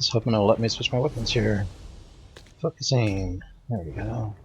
Just hoping it'll let me switch my weapons here. Focus aim. There we go.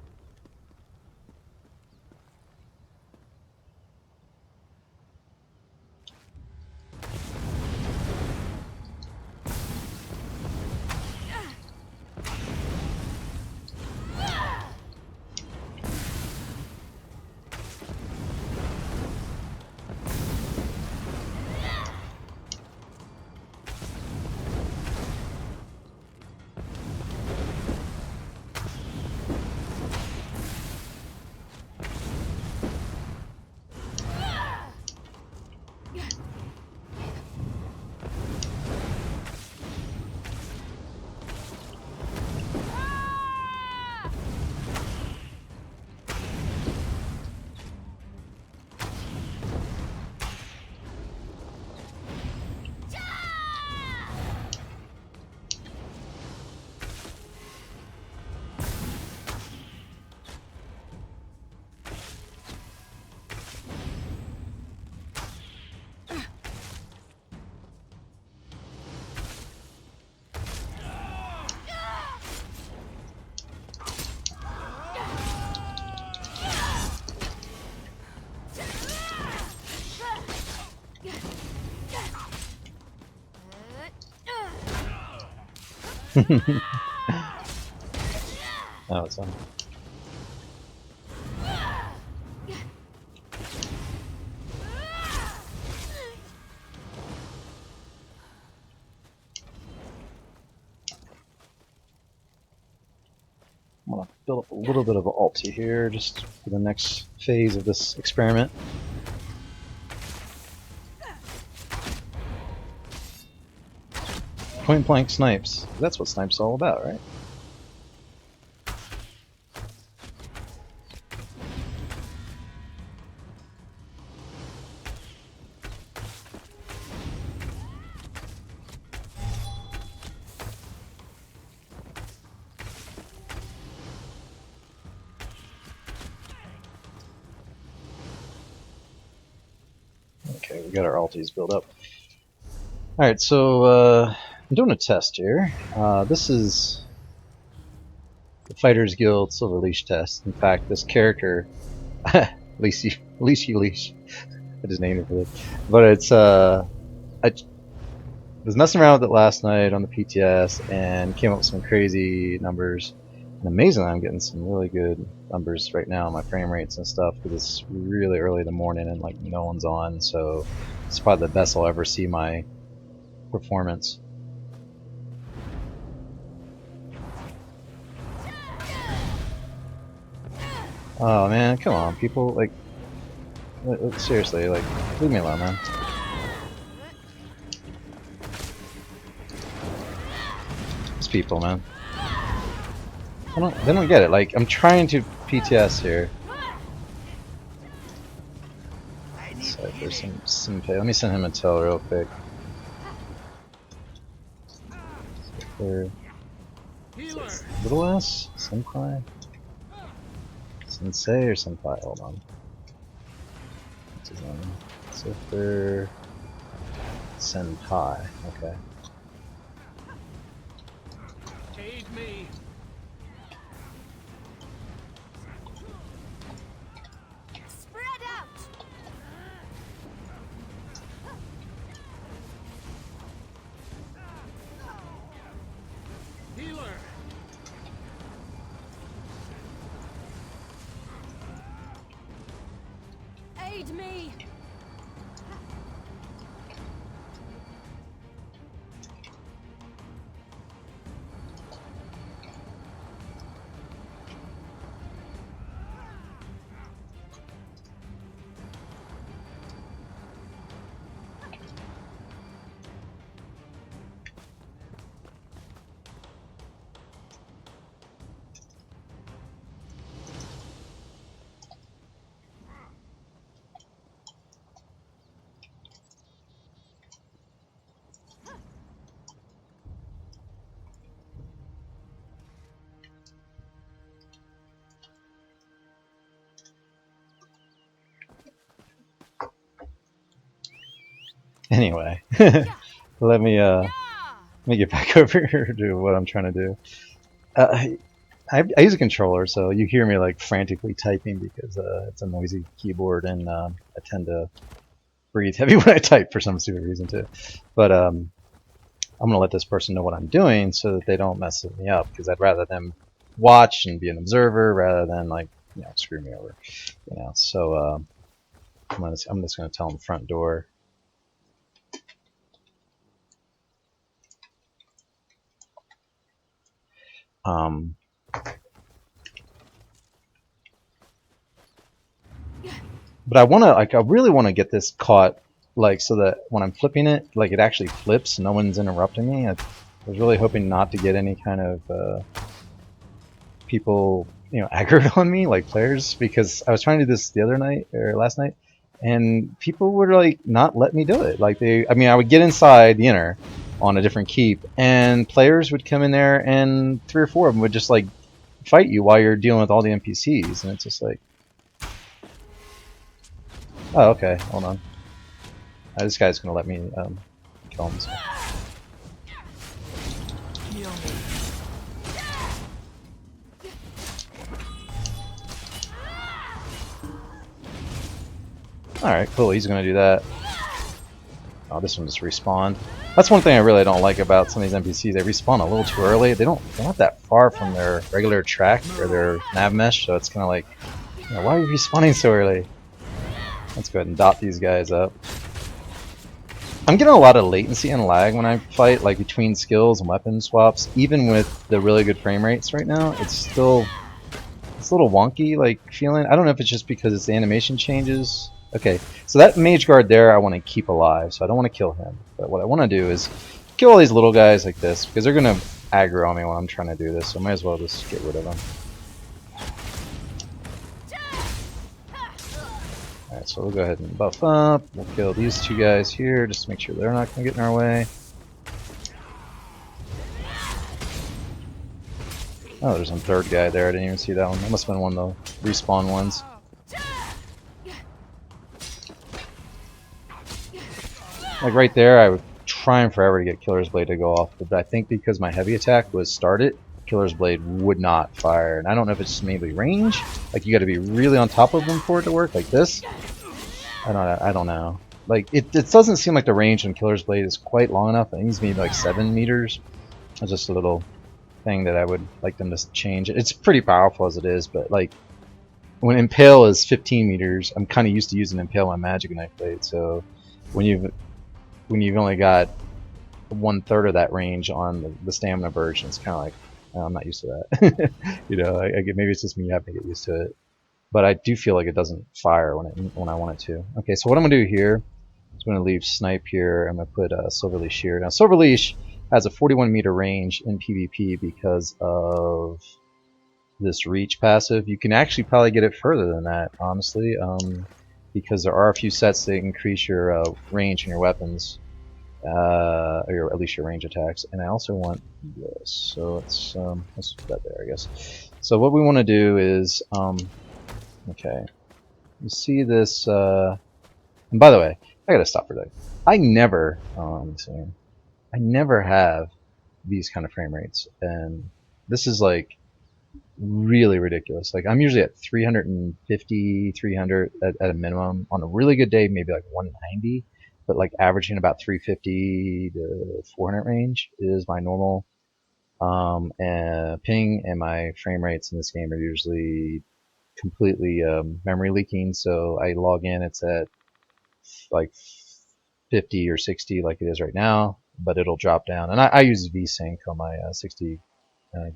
That was fun. I'm gonna build up a little bit of an ulti here just for the next phase of this experiment. Point blank snipes. That's what snipes all about, right? Okay, we got our ultis built up. Alright, so I'm doing a test here. This is the Fighters Guild Silver Leash test. In fact, this character, Leashy Leash, I just named it for this. But it's, I was messing around with it last night on the PTS and came up with some crazy numbers. And amazingly, I'm getting some really good numbers right now on my frame rates and stuff because it's really early in the morning and like no one's on, so it's probably the best I'll ever see my performance. Oh man, come on, people, like, seriously, like, leave me alone, man. These people, man. They don't get it. Like, I'm trying to PTS here. SIFFER, some pay. Let me send him a tell real quick. SIFFER. Little S? Senpai? Sensei or Senpai? Hold on. What's his name? SIFFER. Senpai. Okay. Aid me. Spread out. Healer. Aid me. Anyway, let me me get back over here to what I'm trying to do. I use a controller, so you hear me like frantically typing because it's a noisy keyboard, and I tend to breathe heavy when I type for some stupid reason too. But I'm gonna let this person know what I'm doing so that they don't mess me up, because I'd rather them watch and be an observer rather than like screw me over. So I'm just gonna tell them front door. But I want to, like, I really want to get this caught, like, so that when I'm flipping it, like, it actually flips. No one's interrupting me. I was really hoping not to get any kind of people, aggroed on me, like players, because I was trying to do this the other night or last night, and people were like not letting me do it. Like I would get inside the inner on a different keep, and players would come in there, and 3 or 4 of them would just like fight you while you're dealing with all the NPCs, and it's just like, oh, okay, hold on. This guy's gonna let me kill him. So. Alright, cool, he's gonna do that. Oh, this one just respawned. That's one thing I really don't like about some of these NPCs. They respawn a little too early. They're not that far from their regular track or their nav mesh, so it's kind of like, why are you respawning so early? Let's go ahead and dot these guys up. I'm getting a lot of latency and lag when I fight, like between skills and weapon swaps. Even with the really good frame rates right now, it's a little wonky, like feeling. I don't know if it's just because it's the animation changes. Okay, so that mage guard there I want to keep alive, so I don't want to kill him. But what I want to do is kill all these little guys like this, because they're going to aggro on me when I'm trying to do this, so I might as well just get rid of them. Alright, so we'll go ahead and buff up. We'll kill these 2 guys here, just to make sure they're not going to get in our way. Oh, there's some 3rd guy there. I didn't even see that one. That must have been one of the respawn ones. Like right there, I was trying forever to get Killer's Blade to go off, but I think because my heavy attack was started, Killer's Blade would not fire. And I don't know if it's just maybe range, like you got to be really on top of them for it to work, like this. I don't know. Like it doesn't seem like the range on Killer's Blade is quite long enough. I think it's maybe like 7 meters. That's just a little thing that I would like them to change. It's pretty powerful as it is, but like when Impale is 15 meters, I'm kind of used to using Impale on Magic Knife Blade. So when you've only got 1/3 of that range on the stamina version, it's kind of like, oh, I'm not used to that. Maybe it's just me having to get used to it. But I do feel like it doesn't fire when I want it to. Okay, so what I'm gonna do here is I'm gonna leave Snipe here. I'm gonna put Silver Leash here. Now Silver Leash has a 41 meter range in PvP because of this reach passive. You can actually probably get it further than that, honestly, because there are a few sets that increase your range in your weapons, or at least your range attacks. And I also want this, so let's put that there, I guess. So what we want to do is, okay, you see this, and by the way, I gotta stop for a second. I never, let me see, I never have these kind of frame rates, and this is like really ridiculous. Like I'm usually at 350, 300 at a minimum. On a really good day, maybe like 190, but like averaging about 350 to 400 range is my normal and ping, and my frame rates in this game are usually completely memory leaking. So I log in, it's at like 50 or 60 like it is right now, but it'll drop down. And I use VSync on my 60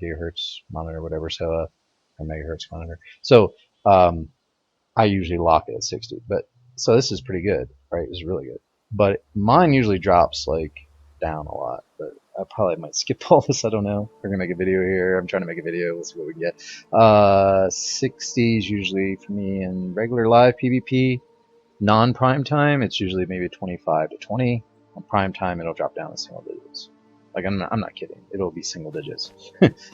gigahertz monitor, whatever, so or megahertz monitor. So I usually lock it at 60. But so this is pretty good, right? It's really good. But mine usually drops like down a lot. But I probably might skip all this. I don't know. We're gonna make a video here. I'm trying to make a video. Let's see what we can get. 60 is usually for me in regular live PvP. Non-prime time, it's usually maybe 25 to 20. On prime time, it'll drop down to single digits. Like I'm not kidding. It'll be single digits.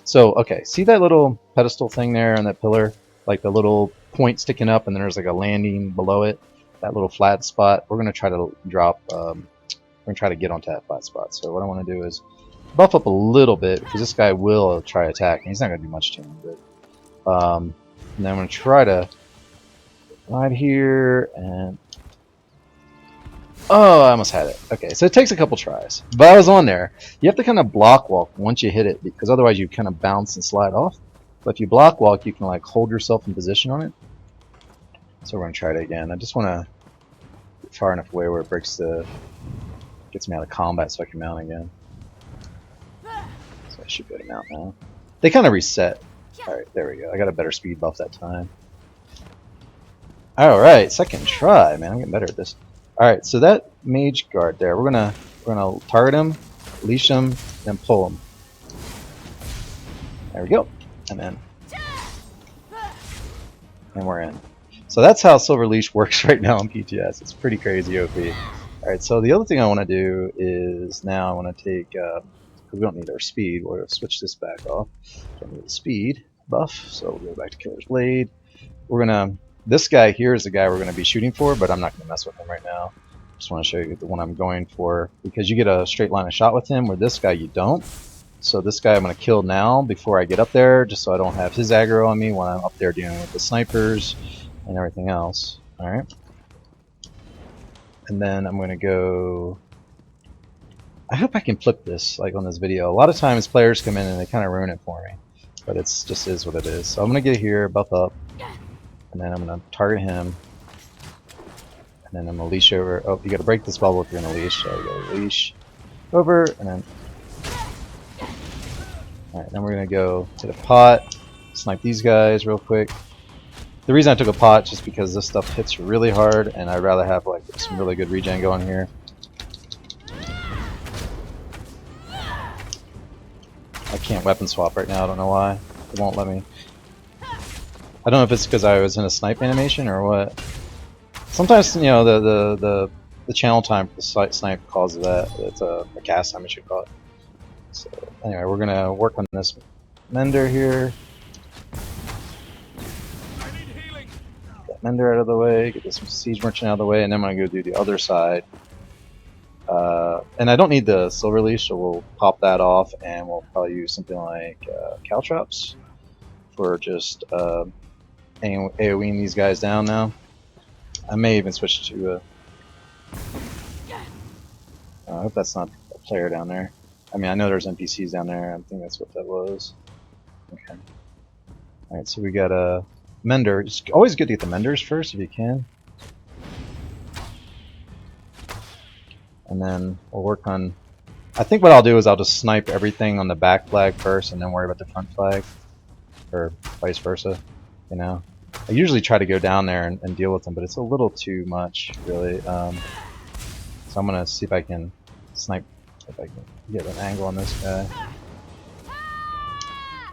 So okay, see that little pedestal thing there on that pillar, like the little point sticking up, and then there's like a landing below it. That little flat spot. We're gonna try to drop. We're gonna try to get onto that flat spot. So what I want to do is buff up a little bit because this guy will try attacking. He's not going to do much to him, but and then I'm going to try to ride here and oh, I almost had it. Okay, so it takes a couple tries, but I was on there. You have to kind of block walk once you hit it because otherwise you kind of bounce and slide off. But if you block walk, you can like hold yourself in position on it. So we're going to try it again. I just want to get far enough away where it gets me out of combat so I can mount again. So I should be able to mount now. They kind of reset. Alright, there we go. I got a better speed buff that time. Alright, second try, man. I'm getting better at this. Alright, so that mage guard there, we're gonna target him, leash him, then pull him. There we go. And we're in. So that's how Silver Leash works right now on PTS. It's pretty crazy OP. Alright, so the other thing I want to do is now I want to take, because we don't need our speed, we'll switch this back off. Don't need the speed buff, so we'll go back to Killer's Blade. This guy here is the guy we're going to be shooting for, but I'm not going to mess with him right now. Just want to show you the one I'm going for, because you get a straight line of shot with him, where this guy you don't. So this guy I'm going to kill now before I get up there, just so I don't have his aggro on me when I'm up there dealing with the snipers and everything else. Alright. And then I'm going to go... I hope I can flip this, like on this video. A lot of times players come in and they kind of ruin it for me. But it's just is what it is. So I'm going to get here, buff up. And then I'm going to target him. And then I'm going to leash over. Oh, you got to break this bubble if you're going to leash. So you got to leash over, and then... Alright, then we're going to go to the pot. Snipe these guys real quick. The reason I took a pot is just because this stuff hits really hard, and I'd rather have like some really good regen going here. I can't weapon swap right now, I don't know why. It won't let me. I don't know if it's because I was in a snipe animation or what. Sometimes, you know, the channel time for the snipe causes that. It's a cast time, I should call it. So anyway, we're gonna work on this mender here. Get mender out of the way. Get this siege merchant out of the way, and then I'm gonna go do the other side. And I don't need the Silver Leash, so we'll pop that off, and we'll probably use something like caltrops for just AoEing these guys down now. I may even switch to I hope that's not a player down there. I mean, I know there's NPCs down there. I think that's what that was. Okay. Alright, so we got a mender. It's always good to get the menders first if you can. And then we'll work on... I think what I'll do is I'll just snipe everything on the back flag first and then worry about the front flag. Or vice versa, you know. I usually try to go down there and deal with them, but it's a little too much, really. So I'm going to see if I can snipe, if I can get an angle on this guy.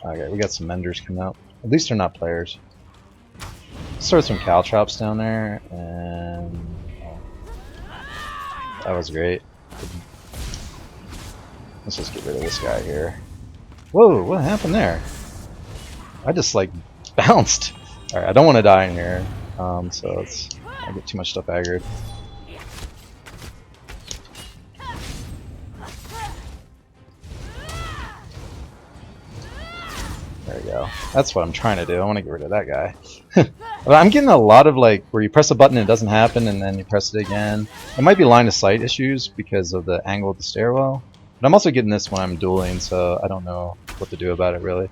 Okay, we got some menders coming out. At least they're not players. Let's throw some caltrops down there, and... Oh, that was great. Let's just get rid of this guy here. Whoa, what happened there? I just, like, bounced. Alright, I don't want to die in here, so I get too much stuff aggroed. There we go. That's what I'm trying to do. I want to get rid of that guy. But I'm getting a lot of, like, where you press a button and it doesn't happen, and then you press it again. It might be line of sight issues because of the angle of the stairwell. But I'm also getting this when I'm dueling, so I don't know what to do about it, really.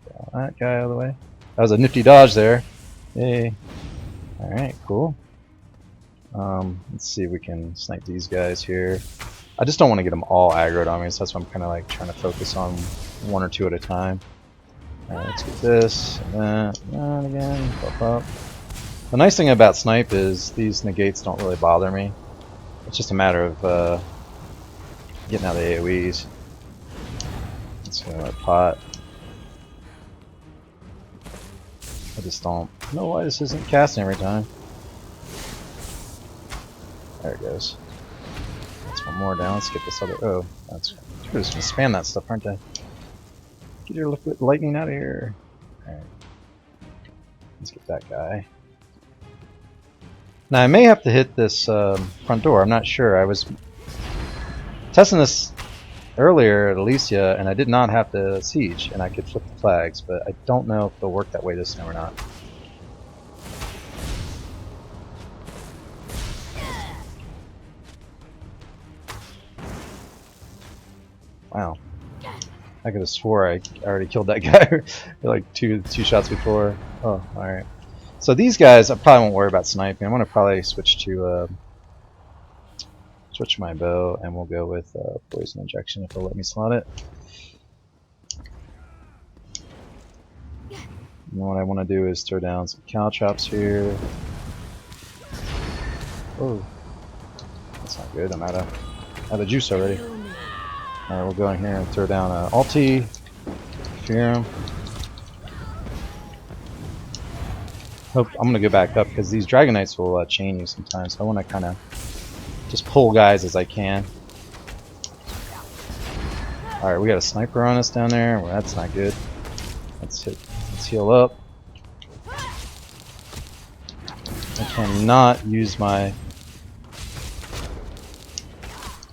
Get that guy out of the way. That was a nifty dodge there. Yay. Alright, cool. Let's see if we can snipe these guys here. I just don't want to get them all aggroed on me, so that's why I'm kind of like trying to focus on one or two at a time. Alright, let's get this, and that, and again, pop up. The nice thing about snipe is these negates don't really bother me. It's just a matter of getting out of the AoEs. Let's go to that pot. I just don't know why this isn't casting every time. There it goes. That's one more down. Let's get this other. Oh, that's. We're just gonna spam that stuff, aren't I? Get your liquid lightning out of here. Alright. Let's get that guy. Now I may have to hit this front door. I'm not sure. I was testing this earlier at Elysia, and I did not have to siege, and I could flip the flags, but I don't know if they'll work that way this time or not. Wow. I could have swore I already killed that guy like two shots before. Oh, alright. So these guys, I probably won't worry about sniping. I'm going to probably switch to switch my bow, and we'll go with poison injection if they'll let me slot it. And what I want to do is throw down some caltrops here. Oh, that's not good. I'm out of juice already. Alright, we'll go in here and throw down an ulti. Fear him. I'm gonna go back up because these Dragon Knights will chain you sometimes. So I want to kind of just pull guys as I can. Alright, we got a sniper on us down there. Well, that's not good. Let's heal up. I cannot use my...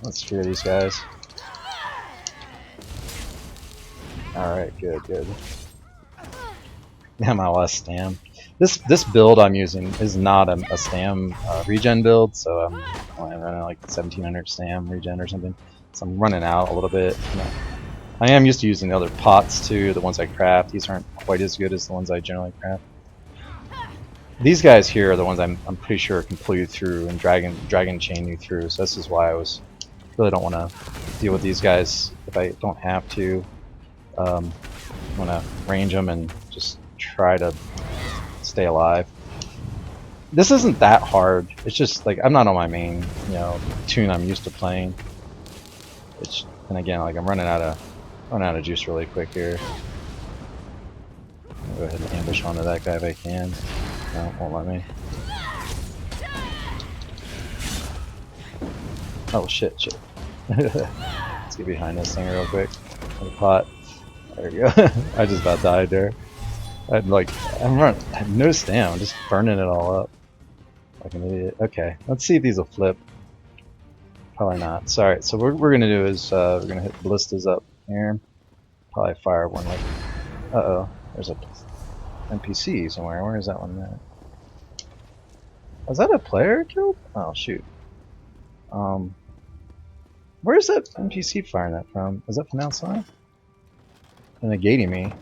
Let's fear these guys. Alright, good. Damn, I lost stam. This build I'm using is not a stam regen build, so I'm running like 1700 stam regen or something. So I'm running out a little bit. I am used to using the other pots too, the ones I craft. These aren't quite as good as the ones I generally craft. These guys here are the ones I'm pretty sure can pull you through and dragon chain you through. So this is why I really don't want to deal with these guys if I don't have to. I want to range them and just try to stay alive. This isn't that hard. It's just like I'm not on my main, tune I'm used to playing. And again, like I'm running out of juice really quick here. I'll go ahead and ambush onto that guy if I can. No, it won't let me. Oh shit. Let's get behind this thing real quick. The pot. There we go. I just about died there. I had no stam, I'm just burning it all up. Like an idiot. Okay, let's see if these will flip. Probably not. So, alright, so what we're gonna do is we're gonna hit ballistas up here. Probably fire one like... Uh-oh, there's a NPC somewhere. Where is that one at? Was that a player killed? Oh shoot. Where is that NPC firing that from? Is that from outside? And negating me.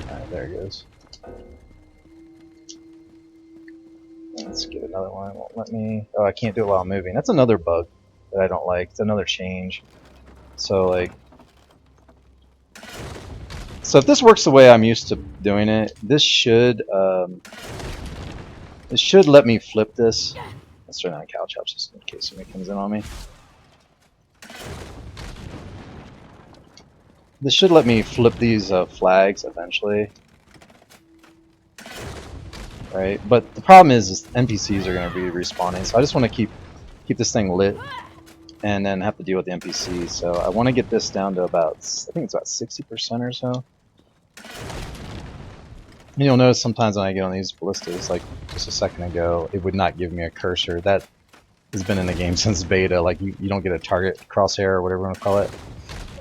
Alright, there it goes. Let's get another one. It won't let me. Oh, I can't do it while I'm moving. That's another bug that I don't like. It's another change. So like, so if this works the way I'm used to doing it, this should let me flip this. Let's turn on caltrops just in case somebody comes in on me. This should let me flip these flags eventually. Right, but the problem is NPCs are going to be respawning, so I just want to keep this thing lit, and then have to deal with the NPCs. So I want to get this down to about, I think it's about 60% or so. And you'll notice sometimes when I get on these ballistas, like just a second ago, it would not give me a cursor. That has been in the game since beta. Like you don't get a target crosshair or whatever you want to call it.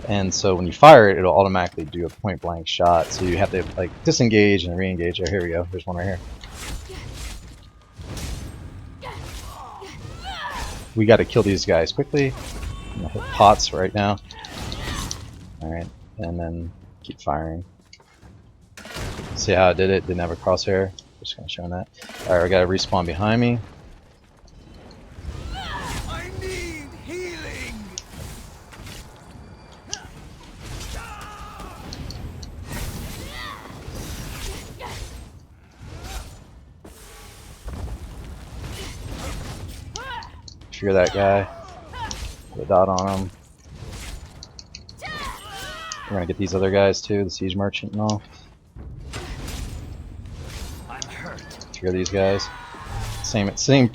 And so when you fire it, it'll automatically do a point blank shot. So you have to like disengage and re-engage. Oh, here we go. There's one right here. We got to kill these guys quickly. I'm gonna hit pots right now. Alright, and then keep firing. See how I did it? Didn't have a crosshair. Just gonna show that. Alright, we gotta respawn behind me. I need healing. Trigger that guy. Put a dot on him. We're gonna get these other guys too, the siege merchant and all. I'm hurt. Trigger these guys. Same thing,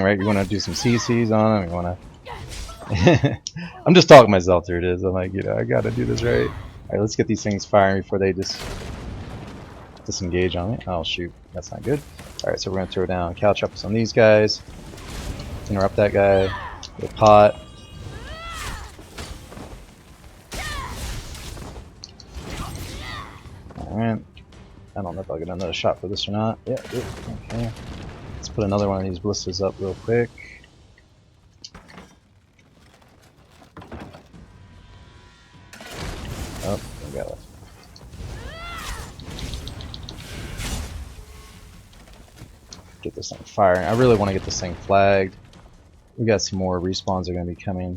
right? You want to do some CCs on them. You want to. I'm just talking myself through this. I'm like, I gotta do this right. All right, let's get these things firing before they just disengage on me. Oh shoot, that's not good. All right, so we're gonna throw down caltrops on these guys. Interrupt that guy with a pot. Alright. I don't know if I'll get another shot for this or not. Yeah, I did. Okay. Let's put another one of these ballistas up real quick. Oh, I got it. Get this thing firing. I really want to get this thing flagged. We got some more respawns are going to be coming.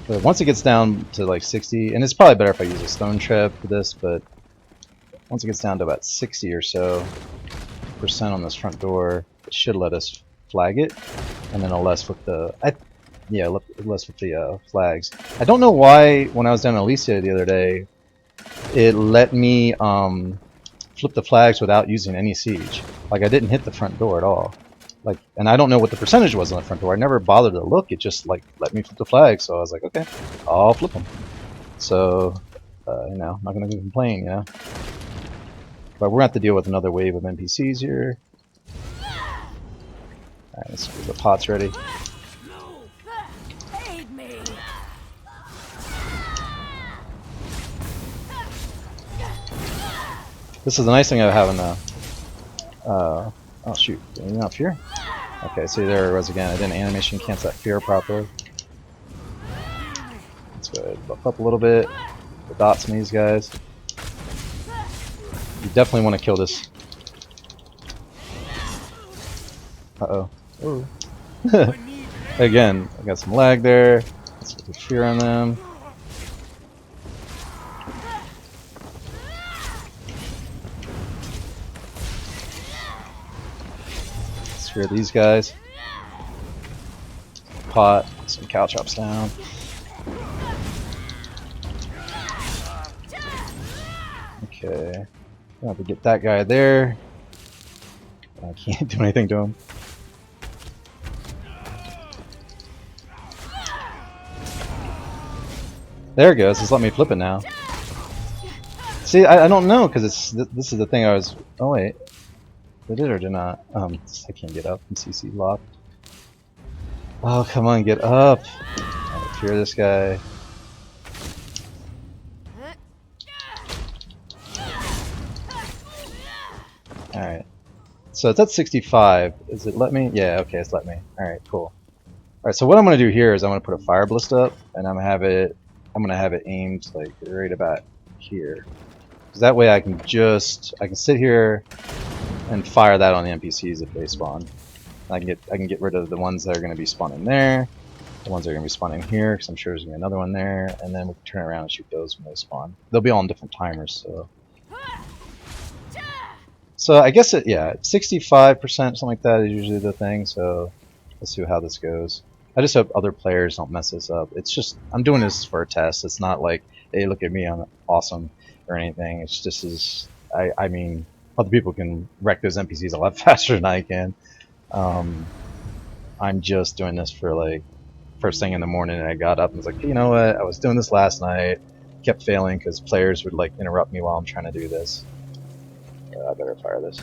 But once it gets down to like 60, and it's probably better if I use a stone trap for this, but once it gets down to about 60 or so percent on this front door, it should let us flag it, and then it'll less with the less with the flags. I don't know why when I was down in Alicia the other day, it let me flip the flags without using any siege. Like I didn't hit the front door at all. Like, and I don't know what the percentage was on the front door. I never bothered to look. It just like let me flip the flag. So I was like, okay, I'll flip them. So, you know, I'm not gonna complain, you know. But we're gonna have to deal with another wave of NPCs here. Alright, let's get the pots ready. Aid me. This is the nice thing of having a. Oh shoot, are you not fear? Okay, see there it was again. I didn't animation cancel that fear properly. Let's go ahead and buff up a little bit. The dots on these guys. You definitely want to kill this. Uh-oh. Oh. Again, I got some lag there. Let's get the fear on them. Let's fear these guys. Pot, some cow chops down. Okay. I have to get that guy there. I can't do anything to him. There it goes. Just let me flip it now. See, I don't know because it's this is the thing I was. Oh wait, did it or did not? I can't get up. I'm CC locked. Oh come on, get up! I fear this guy. All right. So it's at 65. Is it let me? Yeah. Okay, it's let me. All right, cool. All right. So what I'm gonna do here is I'm gonna put a fire ballista up, and I'm gonna have it aimed like right about here. Because that way I can sit here and fire that on the NPCs if they spawn. I can get rid of the ones that are going to be spawning there, the ones that are going to be spawning here, because I'm sure there's going to be another one there, and then we can turn around and shoot those when they spawn. They'll be all on different timers, so I guess 65%, something like that is usually the thing. So let's see how this goes. I just hope other players don't mess this up. It's just I'm doing this for a test. It's not like, hey, look at me, I'm awesome or anything. It's just I mean, other people can wreck those NPCs a lot faster than I can. I'm just doing this for like first thing in the morning, and I got up and was like, hey, you know what? I was doing this last night, kept failing because players would like interrupt me while I'm trying to do this. I better fire this.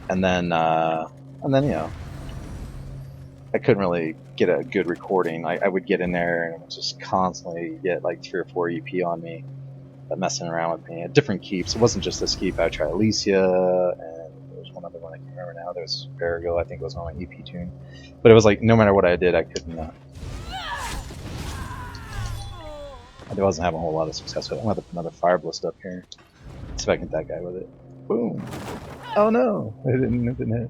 And then you know, I couldn't really get a good recording. I would get in there and just constantly get like 3 or 4 EP on me, messing around with me at different keeps. It wasn't just this keep. I tried Alicia, and there was one other one I can't remember now. There was Verigo, I think it was on my EP tune. But it was like no matter what I did, I couldn't. I wasn't having a whole lot of success with it. I'm gonna put another fire blast up here. See if I can hit that guy with it. Boom! Oh no! It didn't hit.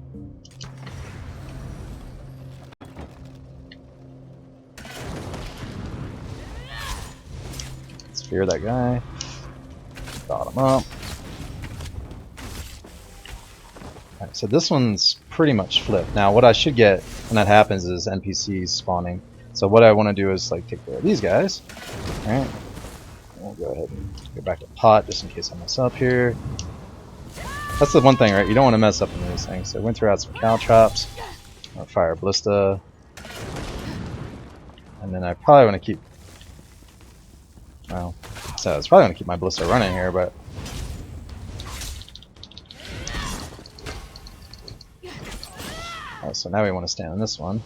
Let's fear that guy. Got him up. Alright, so this one's pretty much flipped. Now what I should get when that happens is NPCs spawning. So what I want to do is like take care of these guys. Alright. We'll go ahead and go back to pot just in case I mess up here. That's the one thing, right? You don't want to mess up in these things. So I went through out some cow chops. I'll fire a ballista. And then I probably want to keep... Well, so I was probably going to keep my ballista running here, but... Alright, so now we want to stand on this one.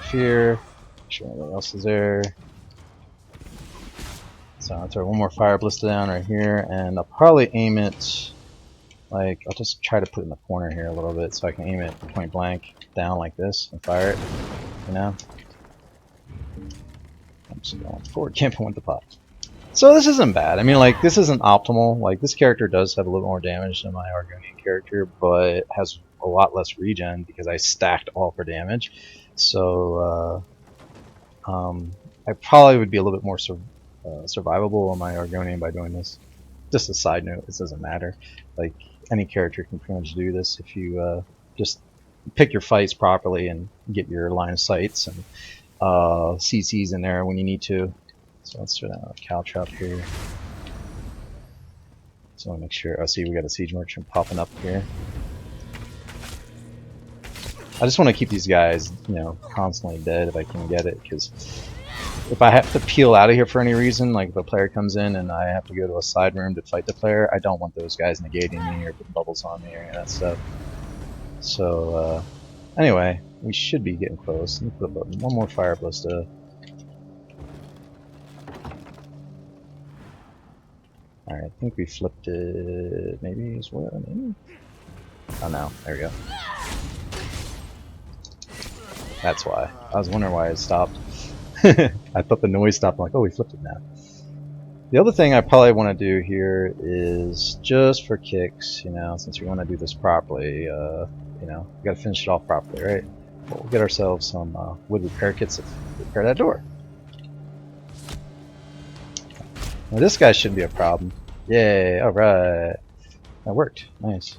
Fear. Make sure everything else is there. So I'll throw one more fire ballista down right here, and I'll probably aim it, like, I'll just try to put it in the corner here a little bit so I can aim it point blank down like this and fire it, you know? I'm just going forward camping with the pot. So this isn't bad. I mean, like, this isn't optimal. Like, this character does have a little more damage than my Argonian character, but has a lot less regen because I stacked all for damage. So, I probably would be a little bit more survivable on my Argonian by doing this. Just a side note, this doesn't matter. Like, any character can pretty much do this if you just pick your fights properly and get your line of sights and CCs in there when you need to. So let's throw down a cow trap here. So I want to make sure. I see we got a siege merchant popping up here. I just want to keep these guys, you know, constantly dead if I can get it, because if I have to peel out of here for any reason, like if a player comes in and I have to go to a side room to fight the player, I don't want those guys negating me or putting bubbles on me or any of that stuff. So anyway, we should be getting close. Let me put up one more fire ballista. Alright, I think we flipped it maybe as well. Maybe? Oh no, there we go. That's why. I was wondering why it stopped. I thought the noise stopped. I'm like, oh, we flipped it now. The other thing I probably want to do here is just for kicks, you know, since we want to do this properly, you know, we got to finish it off properly, right? Well, we'll get ourselves some wood repair kits to repair that door. Now this guy shouldn't be a problem. Yay, alright. That worked. Nice.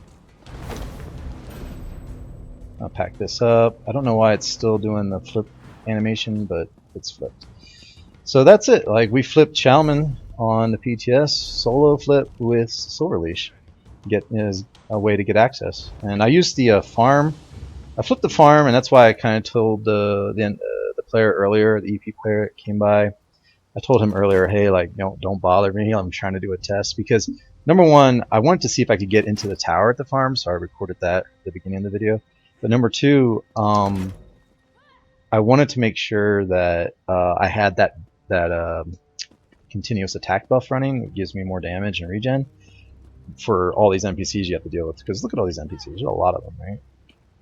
I'll pack this up. I don't know why it's still doing the flip animation, but it's flipped. So that's it. Like, we flipped Chalman on the PTS, solo flip with Silver Leash. Is a way to get access. And I used the farm. I flipped the farm, and that's why I kind of told the player earlier, the EP player that came by. I told him earlier, hey, like, don't bother me. I'm trying to do a test because number one, I wanted to see if I could get into the tower at the farm, so I recorded that at the beginning of the video. But number two, I wanted to make sure that I had that continuous attack buff running. It gives me more damage and regen for all these NPCs you have to deal with. Because look at all these NPCs, there's a lot of them, right?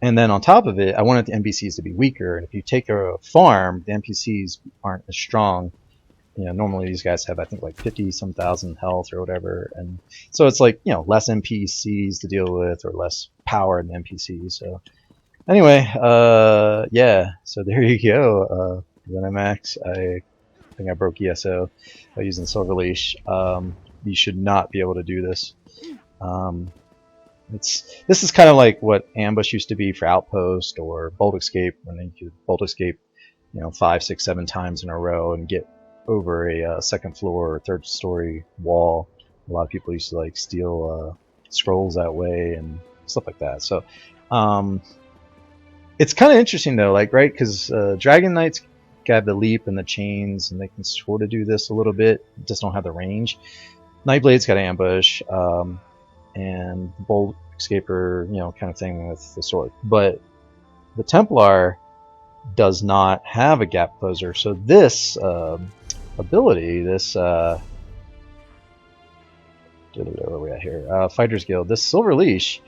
And then on top of it, I wanted the NPCs to be weaker. And if you take a farm, the NPCs aren't as strong. You know, normally these guys have, I think, like 50-some thousand health or whatever, and so it's like, you know, less NPCs to deal with or less power in the NPCs. So anyway, yeah, so there you go. Max, I think I broke ESO by using Silver Leash. You should not be able to do this. This is kind of like what Ambush used to be for Outpost or Bolt Escape, when they could Bolt Escape, you know, 5, 6, 7 times in a row and get over a second floor or third story wall. A lot of people used to like steal scrolls that way and stuff like that. So it's kind of interesting though, like, right, because Dragon Knights got the leap and the chains, and they can sort of do this a little bit, just don't have the range. Nightblade's got ambush, and Bolt Escaper, you know, kind of thing with the sword. But the Templar does not have a gap closer, so this ability, this where are we at here? Fighters Guild. This Silver Leash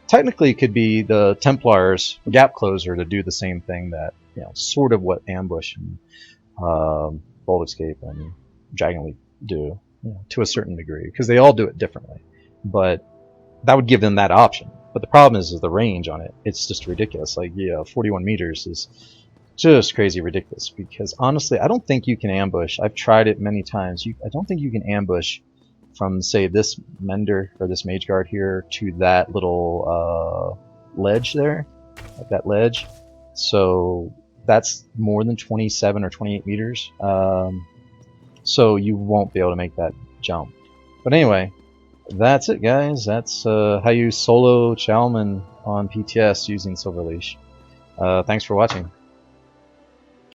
technically could be the Templar's gap closer to do the same thing that, you know, sort of what Ambush and Bolt Escape and Dragon Leap do, you know, to a certain degree, because they all do it differently. But that would give them that option. But the problem is the range on it. It's just ridiculous. Like, yeah, 41 meters is just crazy ridiculous, because honestly I don't think you can ambush. I've tried it many times. I don't think you can ambush from, say, this Mender or this Mage Guard here to that little ledge there, like that ledge. So that's more than 27 or 28 meters. So you won't be able to make that jump. But anyway, that's it, guys. That's how you solo Chalman on PTS using Silver Leash. Thanks for watching.